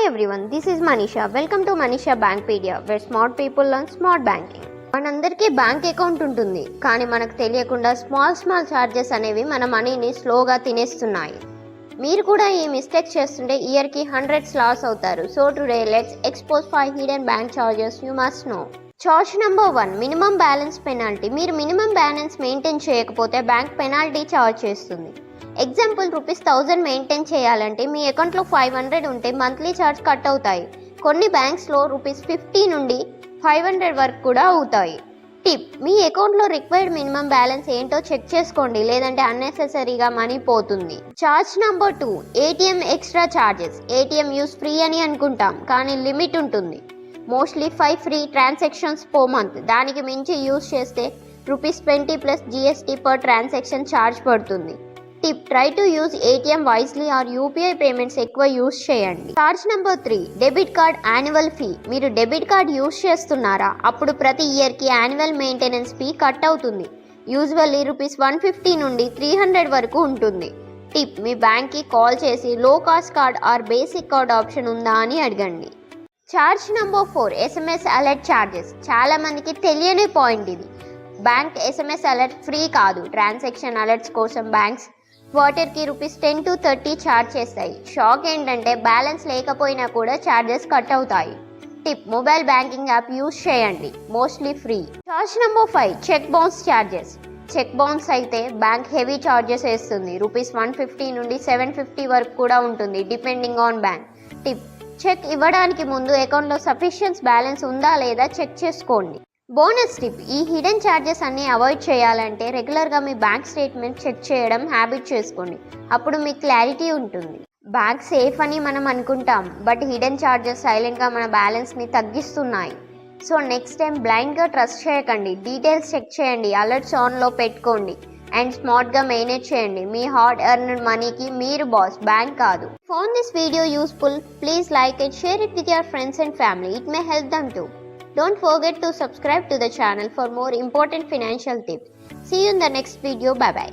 everyone, this is Manisha. Welcome to Manisha Bankpedia, where smart people learn smart banking. మనందరికీ bank account ఉంటుంది, కానీ మనకు తెలియకుండా small charges అనేవి మన మనీని స్లోగా తినేస్తున్నాయి. మీరు కూడా ఈ మిస్టేక్ చేస్తుంటే ఇయర్కి హండ్రెడ్స్ లాస్ అవుతారు. So today let's expose 5 hidden bank charges you must know. Charge number 1, minimum balance penalty. మీరు మినిమం బ్యాలెన్స్ మెయింటైన్ చేయకపోతే బ్యాంక్ పెనాల్టీ చార్జ్ చేస్తుంది. ఎగ్జాంపుల్ ₹1000 మెయింటైన్ చేయాలంటే మీ అకౌంట్లో 500 ఉంటే మంత్లీ ఛార్జ్ కట్ అవుతాయి. కొన్ని బ్యాంక్స్లో ₹50 నుండి 500 వరకు కూడా అవుతాయి. టిప్: మీ అకౌంట్లో రిక్వైర్డ్ మినిమం బ్యాలెన్స్ ఏంటో చెక్ చేసుకోండి, లేదంటే అన్నెసెసరీగా మనీ పోతుంది. Charge number 2, ATM extra charges. ATM use free అని అనుకుంటాం, కానీ లిమిట్ ఉంటుంది. Mostly 5 free transactions per month. దానికి మించి యూస్ చేస్తే ₹20 ప్లస్ GST పర్ ట్రాన్సాక్షన్ ఛార్జ్ పడుతుంది. Tip: try to use ATM wisely or UPI payments ఎక్కువ యూజ్ చేయండి. Charge number 3, debit card annual fee. మీరు డెబిట్ కార్డ్ యూజ్ చేస్తున్నారా? అప్పుడు ప్రతి ఇయర్కి యాన్యువల్ మెయింటెనెన్స్ ఫీ కట్ అవుతుంది. యూజువల్లీ ₹150 నుండి 300 వరకు ఉంటుంది. టిప్: మీ బ్యాంక్కి కాల్ చేసి low cost card or basic card option ఉందా అని అడగండి. Charge number 4, SMS alert charges. చాలా మందికి తెలియని పాయింట్ ఇది. బ్యాంక్ SMS అలర్ట్ ఫ్రీ కాదు. ట్రాన్సాక్షన్ అలర్ట్స్ కోసం బ్యాంక్స్ క్వార్టర్కి ₹10 to 30 ఛార్జ్ చేస్తాయి. షాక్ ఏంటంటే బ్యాలెన్స్ లేకపోయినా కూడా ఛార్జెస్ కట్ అవుతాయి. Tip: mobile banking app use చేయండి, mostly free. Charge number 5, cheque bounce charges. Cheque bounce అయితే బ్యాంక్ హెవీ ఛార్జెస్ వేస్తుంది. ₹150 నుండి $750 వరకు కూడా ఉంటుంది, depending on bank. Tip: check ఇవ్వడానికి ముందు అకౌంట్లో సఫిషియెంట్ బ్యాలెన్స్ ఉందా లేదా చెక్ చేసుకోండి. బోనస్ టిప్: ఈ హిడెన్ ఛార్జెస్ అన్ని అవాయిడ్ చేయాలంటే రెగ్యులర్గా మీ బ్యాంక్ స్టేట్మెంట్ చెక్ చేయడం హ్యాబిట్ చేసుకోండి. అప్పుడు మీకు క్లారిటీ ఉంటుంది. బ్యాంక్ సేఫ్ అని మనం అనుకుంటాం, బట్ హిడెన్ ఛార్జెస్ సైలెంట్గా మన బ్యాలెన్స్ని తగ్గిస్తున్నాయి. సో నెక్స్ట్ టైం బ్లైండ్గా ట్రస్ట్ చేయకండి. డీటెయిల్స్ చెక్ చేయండి, అలర్ట్స్ ఆన్లో పెట్టుకోండి అండ్ స్మార్ట్గా మేనేజ్ చేయండి. మీ హార్డ్ ఎర్న్డ్ మనీకి మీరు బాస్, బ్యాంక్ కాదు. Found this video useful? Please like and share it with your friends and family. It may help them too. Don't forget to subscribe to the channel for more important financial tips. See you in the next video. Bye bye.